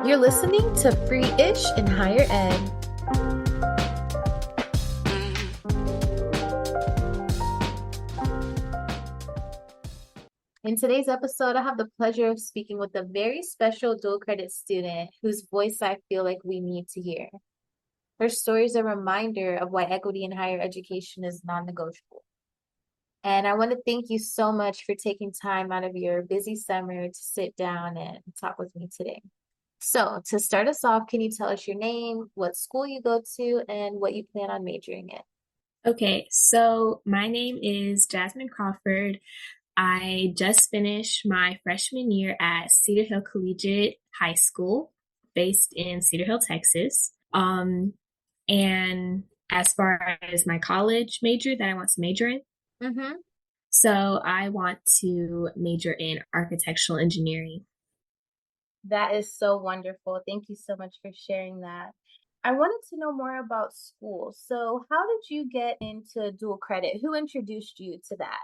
You're listening to Free-ish in Higher Ed. In today's episode, I have the pleasure of speaking with a very special dual credit student whose voice I feel like we need to hear. Her story is a reminder of why equity in higher education is non-negotiable. And I want to thank you so much for taking time out of your busy summer to sit down and talk with me today. So, to start us off, can you tell us your name, what school you go to, and what you plan on majoring in? Okay, so my name is Jasmine Crawford. I just finished my freshman year at Cedar Hill Collegiate High School, based in Cedar Hill, Texas. And as far as my college major that I want to major in, Mm-hmm. so I want to major in architectural engineering. That is so wonderful. Thank you so much for sharing that. I wanted to know more about school. So, how did you get into dual credit? Who introduced you to that?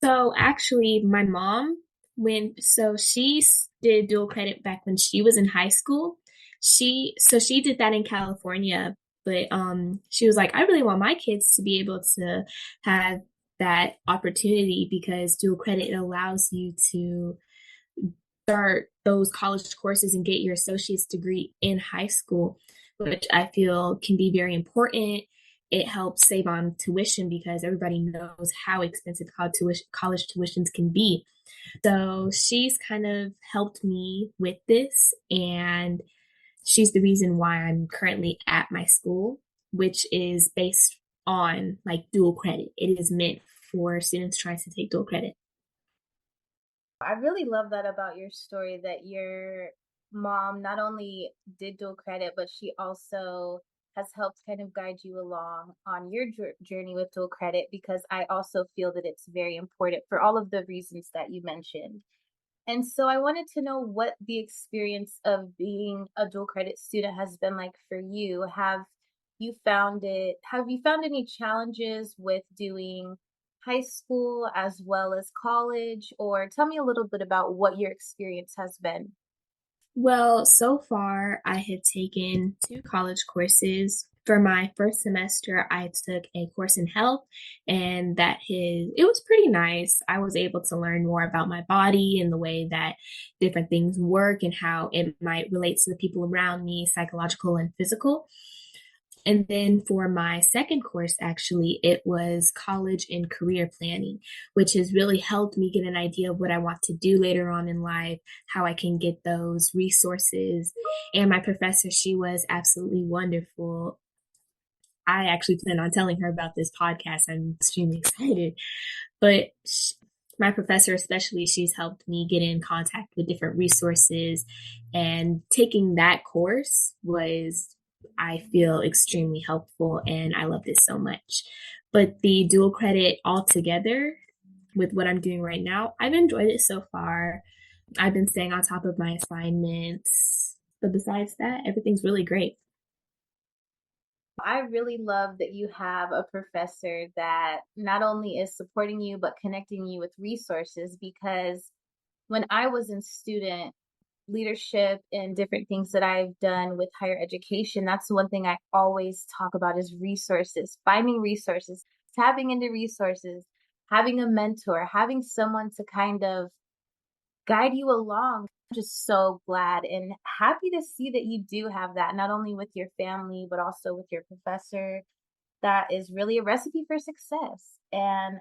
So actually, my mom, she did dual credit back when she was in high school. She did that in California, but she was like, I really want my kids to be able to have that opportunity because dual credit allows you to start those college courses and get your associate's degree in high school, which I feel can be very important. It helps save on tuition because everybody knows how expensive college tuitions can be. So she's kind of helped me with this, and she's the reason why I'm currently at my school, which is based on like dual credit. It is meant for students trying to take dual credit. I really love that about your story that your mom not only did dual credit, but she also has helped kind of guide you along on your journey with dual credit because I also feel that it's very important for all of the reasons that you mentioned. And so I wanted to know what the experience of being a dual credit student has been like for you. Have you found any challenges with doing high school as well as college? Or tell me a little bit about what your experience has been. Well, so far I have taken two college courses. For my first semester, I took a course in health, and it was pretty nice. I was able to learn more about my body and the way that different things work and how it might relate to the people around me, psychological and physical. And then for my second course, actually, it was college and career planning, which has really helped me get an idea of what I want to do later on in life, how I can get those resources. And my professor, she was absolutely wonderful. I actually plan on telling her about this podcast. I'm extremely excited. But my professor, especially, she's helped me get in contact with different resources. And taking that course was, I feel, extremely helpful. And I love this so much. But the dual credit altogether, with what I'm doing right now, I've enjoyed it so far. I've been staying on top of my assignments. But besides that, everything's really great. I really love that you have a professor that not only is supporting you, but connecting you with resources because when I was in student leadership and different things that I've done with higher education, that's one thing I always talk about is resources, finding resources, tapping into resources, having a mentor, having someone to kind of guide you along. I'm just so glad and happy to see that you do have that, not only with your family, but also with your professor. That is really a recipe for success. And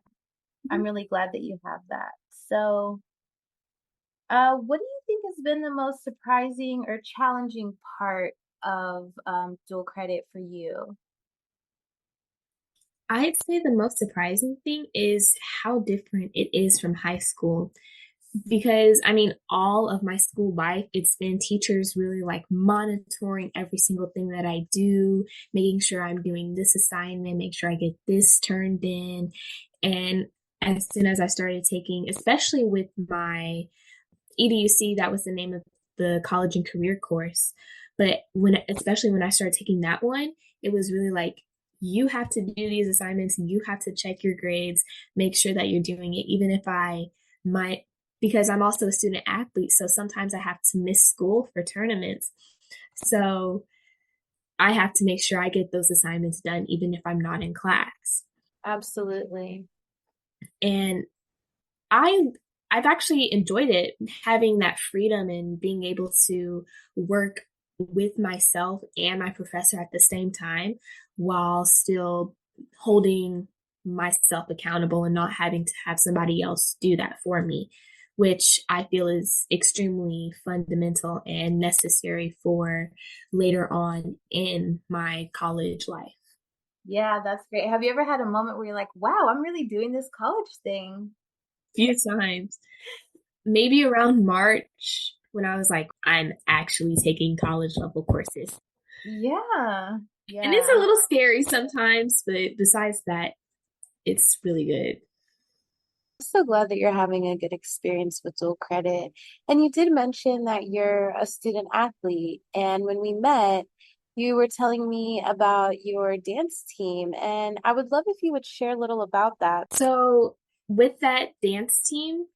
I'm really glad that you have that. So, what do you think has been the most surprising or challenging part of dual credit for you? I'd say the most surprising thing is how different it is from high school. Because I mean, all of my school life, it's been teachers really like monitoring every single thing that I do, making sure I'm doing this assignment, make sure I get this turned in. And as soon as I started taking, especially with my EDUC, that was the name of the college and career course. But especially when I started taking that one, it was really like, you have to do these assignments, you have to check your grades, make sure that you're doing it, even if I might because I'm also a student athlete. So sometimes I have to miss school for tournaments. So I have to make sure I get those assignments done, even if I'm not in class. Absolutely. And I I've actually enjoyed it, having that freedom and being able to work with myself and my professor at the same time while still holding myself accountable and not having to have somebody else do that for me, which I feel is extremely fundamental and necessary for later on in my college life. Yeah, that's great. Have you ever had a moment where you're like, wow, I'm really doing this college thing? Few times, maybe around March, when I was like, I'm actually taking college level courses. Yeah. And it's a Yeah. little scary sometimes, but besides that, it's really good. I'm so glad that you're having a good experience with dual credit. And you did mention that you're a student athlete. And when we met, you were telling me about your dance team. And I would love if you would share a little about that. So, with that dance team,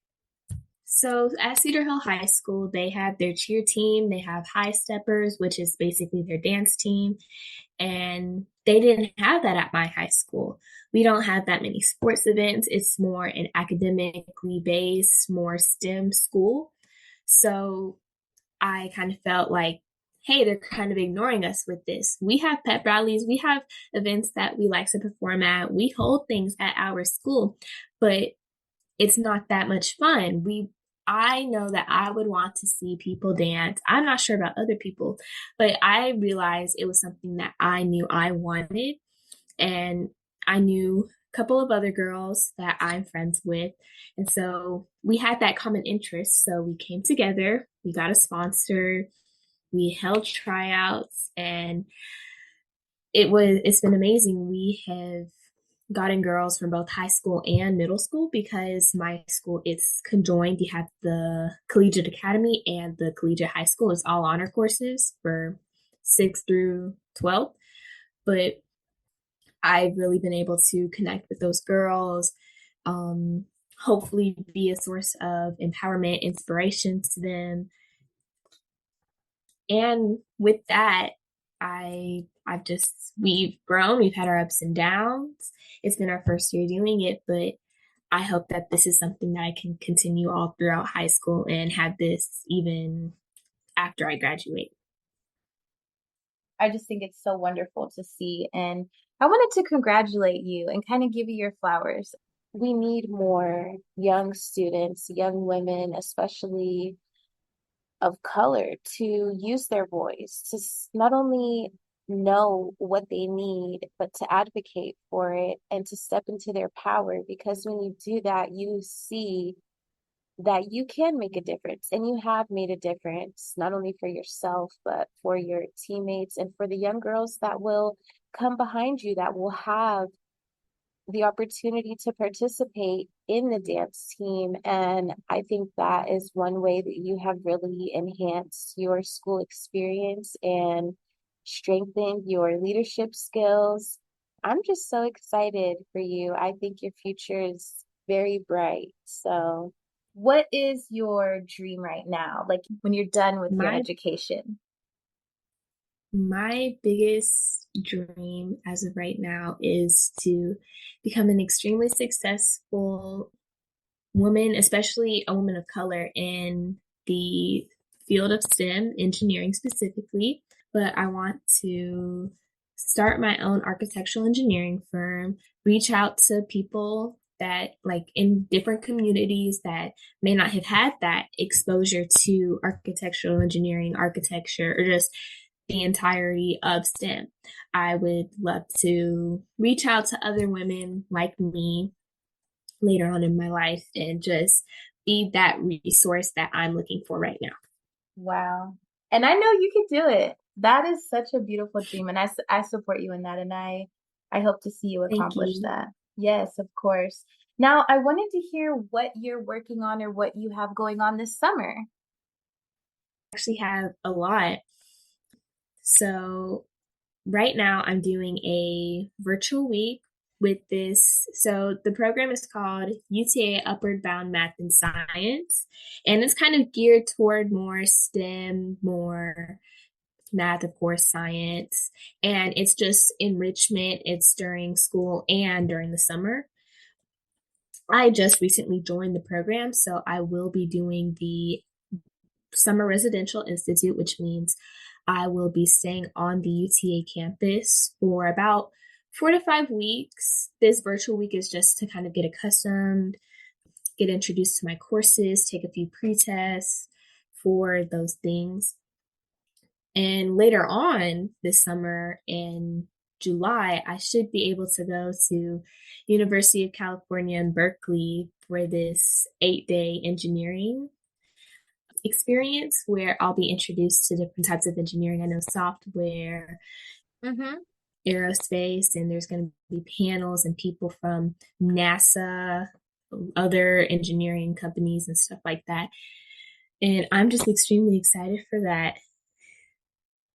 so at Cedar Hill High School, they have their cheer team, they have High Steppers, which is basically their dance team, and they didn't have that at my high school. We don't have that many sports events. It's more an academically based, more STEM school. So I kind of felt like, hey, they're kind of ignoring us with this. We have pep rallies, we have events that we like to perform at, we hold things at our school, but it's not that much fun. I know that I would want to see people dance. I'm not sure about other people, but I realized it was something that I knew I wanted. And I knew a couple of other girls that I'm friends with. And so we had that common interest. So we came together, we got a sponsor, we held tryouts, and it's been amazing. We have gotten girls from both high school and middle school because my school it's conjoined. You have the collegiate academy and the collegiate high school. It's all honor courses for 6 through 12. But I've really been able to connect with those girls, um, hopefully be a source of empowerment, inspiration to them. And with that, I've just we've grown, we've had our ups and downs. It's been our first year doing it, but I hope that this is something that I can continue all throughout high school and have this even after I graduate. I just think it's so wonderful to see. And I wanted to congratulate you and kind of give you your flowers. We need more young students, young women, especially of color, to use their voice, to not only know what they need, but to advocate for it and to step into their power. Because when you do that, you see that you can make a difference and you have made a difference, not only for yourself, but for your teammates and for the young girls that will come behind you, that will have the opportunity to participate in the dance team. And I think that is one way that you have really enhanced your school experience and strengthened your leadership skills. I'm just so excited for you. I think your future is very bright. So, what is your dream right now? Like when you're done with your My education? my biggest dream as of right now is to become an extremely successful woman, especially a woman of color in the field of STEM, engineering specifically. But I want to start my own architectural engineering firm, reach out to people that like in different communities that may not have had that exposure to architectural engineering, architecture, or just the entirety of STEM. I would love to reach out to other women like me later on in my life and just be that resource that I'm looking for right now. Wow. And I know you can do it. That is such a beautiful dream. And I support you in that. And I hope to see you Thank accomplish you. that. Yes, of course. Now, I wanted to hear what you're working on or what you have going on this summer. I actually have a lot. So right now I'm doing a virtual week with this. So the program is called UTA Upward Bound Math and Science, and it's kind of geared toward more STEM, more math, of course, science, and it's just enrichment. It's during school and during the summer. I just recently joined the program, so I will be doing the Summer Residential Institute, which means I will be staying on the UTA campus for about 4 to 5 weeks. This virtual week is just to kind of get accustomed, get introduced to my courses, take a few pre-tests for those things. And later on this summer in July, I should be able to go to University of California in Berkeley for this 8-day engineering experience where I'll be introduced to different types of engineering. I know software, Mm-hmm. aerospace, and there's going to be panels and people from NASA, other engineering companies, and stuff like that. And I'm just extremely excited for that.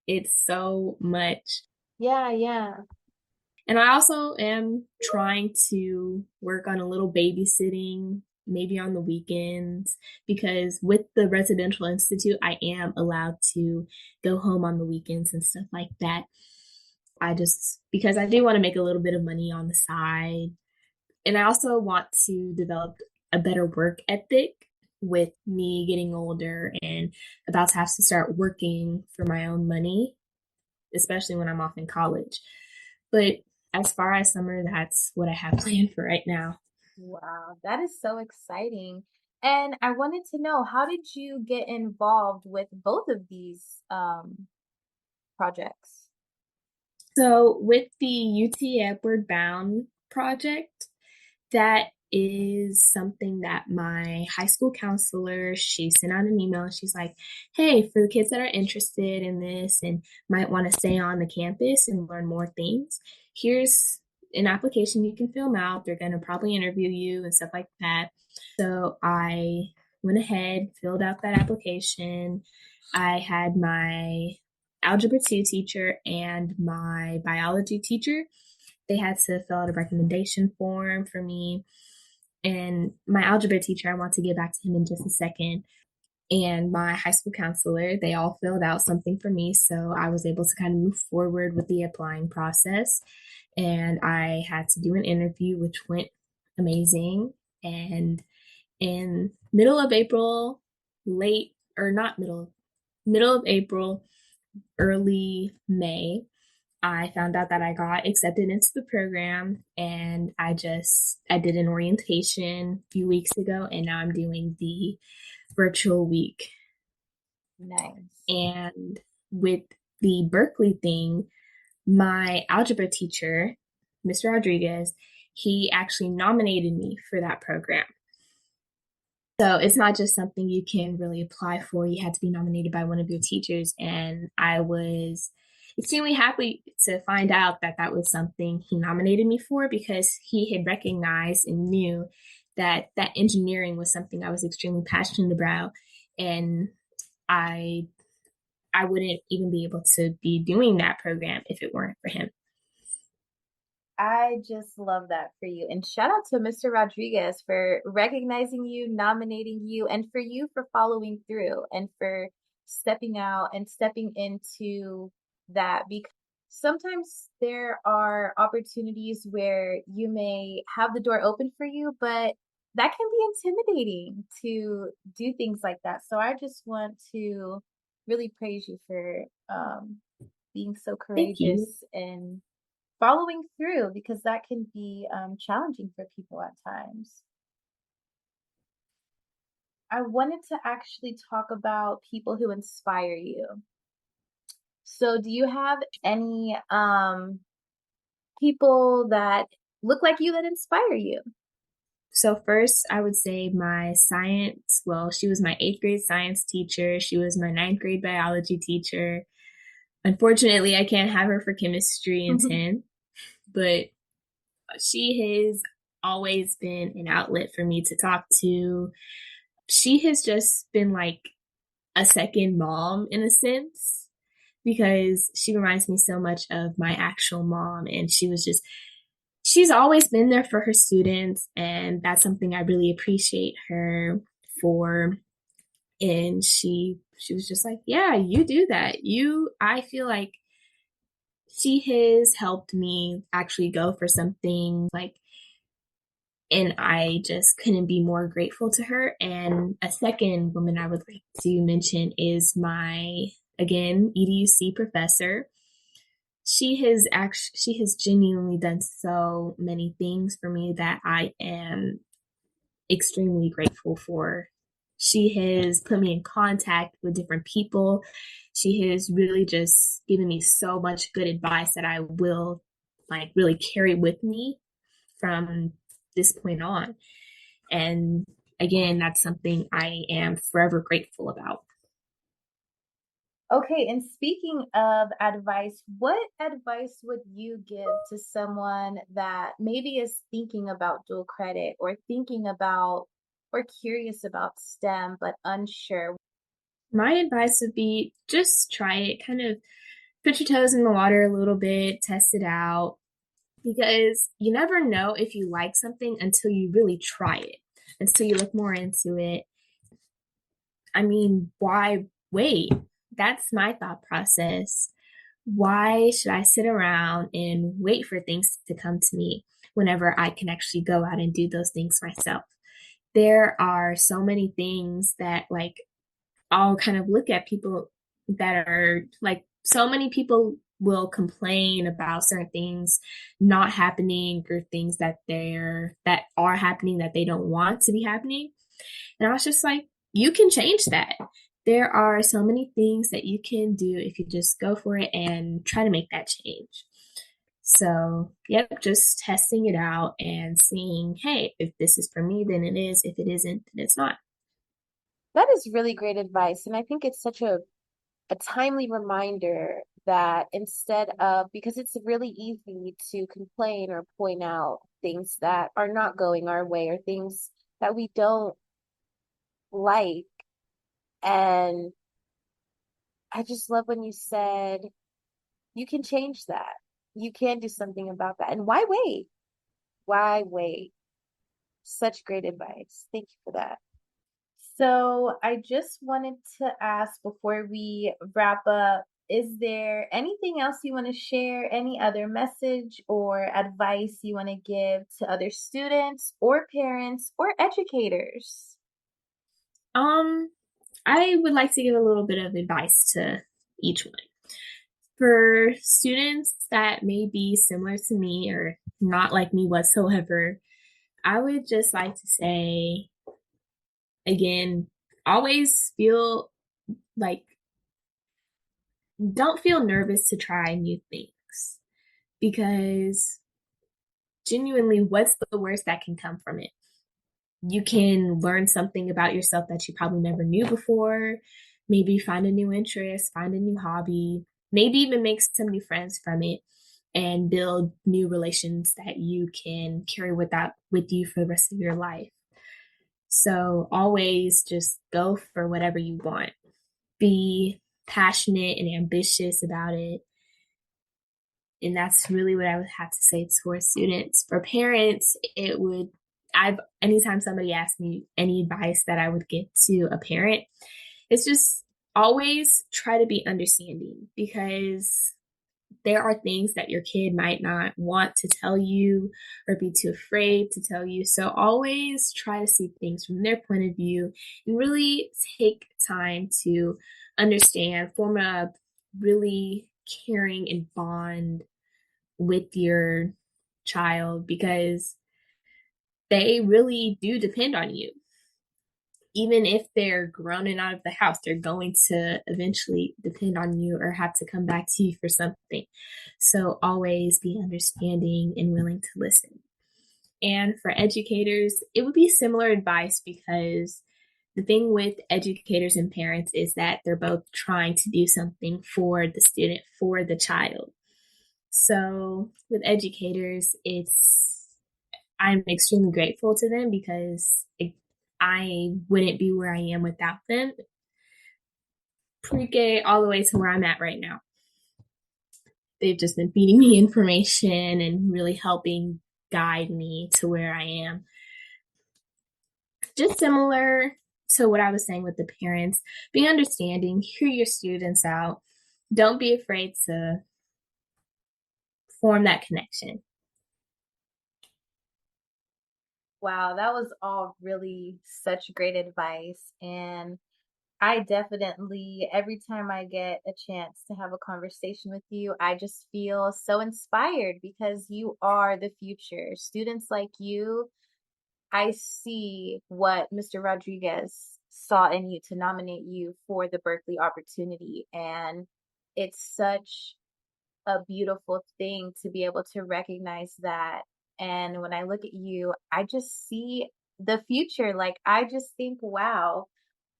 It's so much. Yeah, yeah. And I also am trying to work on a little babysitting, maybe on the weekends, because with the residential institute, I am allowed to go home on the weekends and stuff like that. Because I do want to make a little bit of money on the side. And I also want to develop a better work ethic with me getting older and about to have to start working for my own money, especially when I'm off in college. But as far as summer, that's what I have planned for right now. Wow, that is so exciting. And I wanted to know, how did you get involved with both of these projects? So, with the UT Edward Bound project, that is something that my high school counselor, she sent out an email. She's like, hey, for the kids that are interested in this and might want to stay on the campus and learn more things, here's an application you can fill out. They're going to probably interview you and stuff like that. So I went ahead, filled out that application. I had my algebra 2 teacher and my biology teacher. They had to fill out a recommendation form for me. And my algebra teacher, I want to get back to him in just a second. And my high school counselor, they all filled out something for me. So I was able to kind of move forward with the applying process. And I had to do an interview, which went amazing. And in middle of April, late or not middle of April, early May, I found out that I got accepted into the program, and I did an orientation a few weeks ago, and now I'm doing the virtual week. Nice. And with the Berkeley thing, my algebra teacher, Mr. Rodriguez, he actually nominated me for that program. So it's not just something you can really apply for. You had to be nominated by one of your teachers. And I was extremely happy to find out that that was something he nominated me for because he had recognized and knew that that engineering was something I was extremely passionate about. And I I wouldn't even be able to be doing that program if it weren't for him. I just love that for you. And shout out to Mr. Rodriguez for recognizing you, nominating you, and for you for following through and for stepping out and stepping into that. Because sometimes there are opportunities where you may have the door open for you, but that can be intimidating to do things like that. So I just want to really praise you for being so Thank you. courageous and following through because that can be challenging for people at times. I wanted to actually talk about people who inspire you. So, do you have any people that look like you that inspire you? So first, I would say my science. Well, she was my eighth grade science teacher. She was my ninth grade biology teacher. Unfortunately, I can't have her for chemistry in 10th, but she has always been an outlet for me to talk to. She has just been like a second mom in a sense because she reminds me so much of my actual mom. And she's always been there for her students, and that's something I really appreciate her for. And she was just like, yeah, you do that. I feel like she has helped me actually go for something like, and I just couldn't be more grateful to her. And a second woman I would like to mention is my, again, EDUC professor. She has genuinely done so many things for me that I am extremely grateful for. She has put me in contact with different people. She has really just given me so much good advice that I will like really carry with me from this point on. And again, that's something I am forever grateful about. Okay, and speaking of advice, what advice would you give to someone that maybe is thinking about dual credit or thinking about or curious about STEM but unsure? My advice would be just try it, kind of put your toes in the water a little bit, test it out, because you never know if you like something until you really try it, until you look more into it. I mean, why wait? That's my thought process. Why should I sit around and wait for things to come to me whenever I can actually go out and do those things myself? There are so many things that, like, I'll kind of look at people that are like, so many people will complain about certain things not happening or things that are happening that they don't want to be happening. And I was just like, you can change that. There are so many things that you can do if you just go for it and try to make that change. So, yep, just testing it out and seeing, hey, if this is for me, then it is. If it isn't, then it's not. That is really great advice. And I think it's such a timely reminder that instead of, because it's really easy to complain or point out things that are not going our way or things that we don't like. And I just love when you said you can change that. You can do something about that. And why wait? Why wait? Such great advice. Thank you for that. So I just wanted to ask before we wrap up, is there anything else you want to share? Any other message or advice you want to give to other students or parents or educators? Um, I would like to give a little bit of advice to each one. For students that may be similar to me or not like me whatsoever, I would just like to say again, always feel like, don't feel nervous to try new things, because genuinely, what's the worst that can come from it? You can learn something about yourself that you probably never knew before, maybe find a new interest, find a new hobby, maybe even make some new friends from it, and build new relations that you can carry with you for the rest of your life. So always just go for whatever you want. Be passionate and ambitious about it. And that's really what I would have to say to students. For parents, anytime somebody asks me any advice that I would give to a parent, it's just always try to be understanding, because there are things that your kid might not want to tell you or be too afraid to tell you. So always try to see things from their point of view and really take time to understand, form a really caring and bond with your child, because they really do depend on you. Even if they're grown and out of the house, they're going to eventually depend on you or have to come back to you for something. So always be understanding and willing to listen. And for educators, it would be similar advice, because the thing with educators and parents is that they're both trying to do something for the student, for the child. So with educators, I'm extremely grateful to them, because I wouldn't be where I am without them. Pre-K all the way to where I'm at right now. They've just been feeding me information and really helping guide me to where I am. Just similar to what I was saying with the parents, be understanding, hear your students out. Don't be afraid to form that connection. Wow, that was all really such great advice. And I definitely, every time I get a chance to have a conversation with you, I just feel so inspired because you are the future. Students like you, I see what Mr. Rodriguez saw in you to nominate you for the Berkeley opportunity. And it's such a beautiful thing to be able to recognize that. And when I look at you, I just see the future. Like, I just think, wow,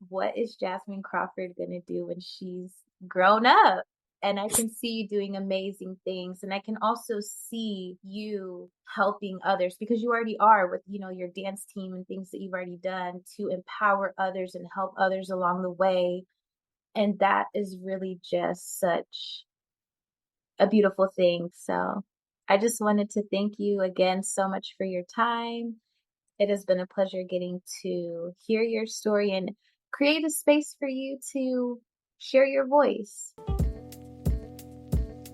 what is Jasmine Crawford going to do when she's grown up? And I can see you doing amazing things. And I can also see you helping others because you already are with, your dance team and things that you've already done to empower others and help others along the way. And that is really just such a beautiful thing. So I just wanted to thank you again so much for your time. It has been a pleasure getting to hear your story and create a space for you to share your voice.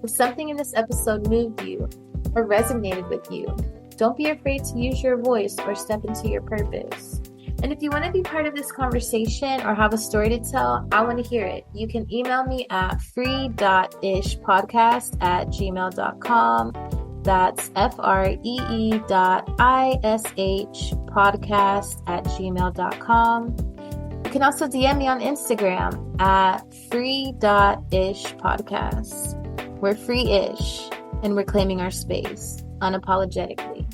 If something in this episode moved you or resonated with you, don't be afraid to use your voice or step into your purpose. And if you want to be part of this conversation or have a story to tell, I want to hear it. You can email me at free.ishpodcast@gmail.com. That's free.ishpodcast@gmail.com. You can also DM me on Instagram at free.ishpodcast. We're free-ish, and we're claiming our space unapologetically.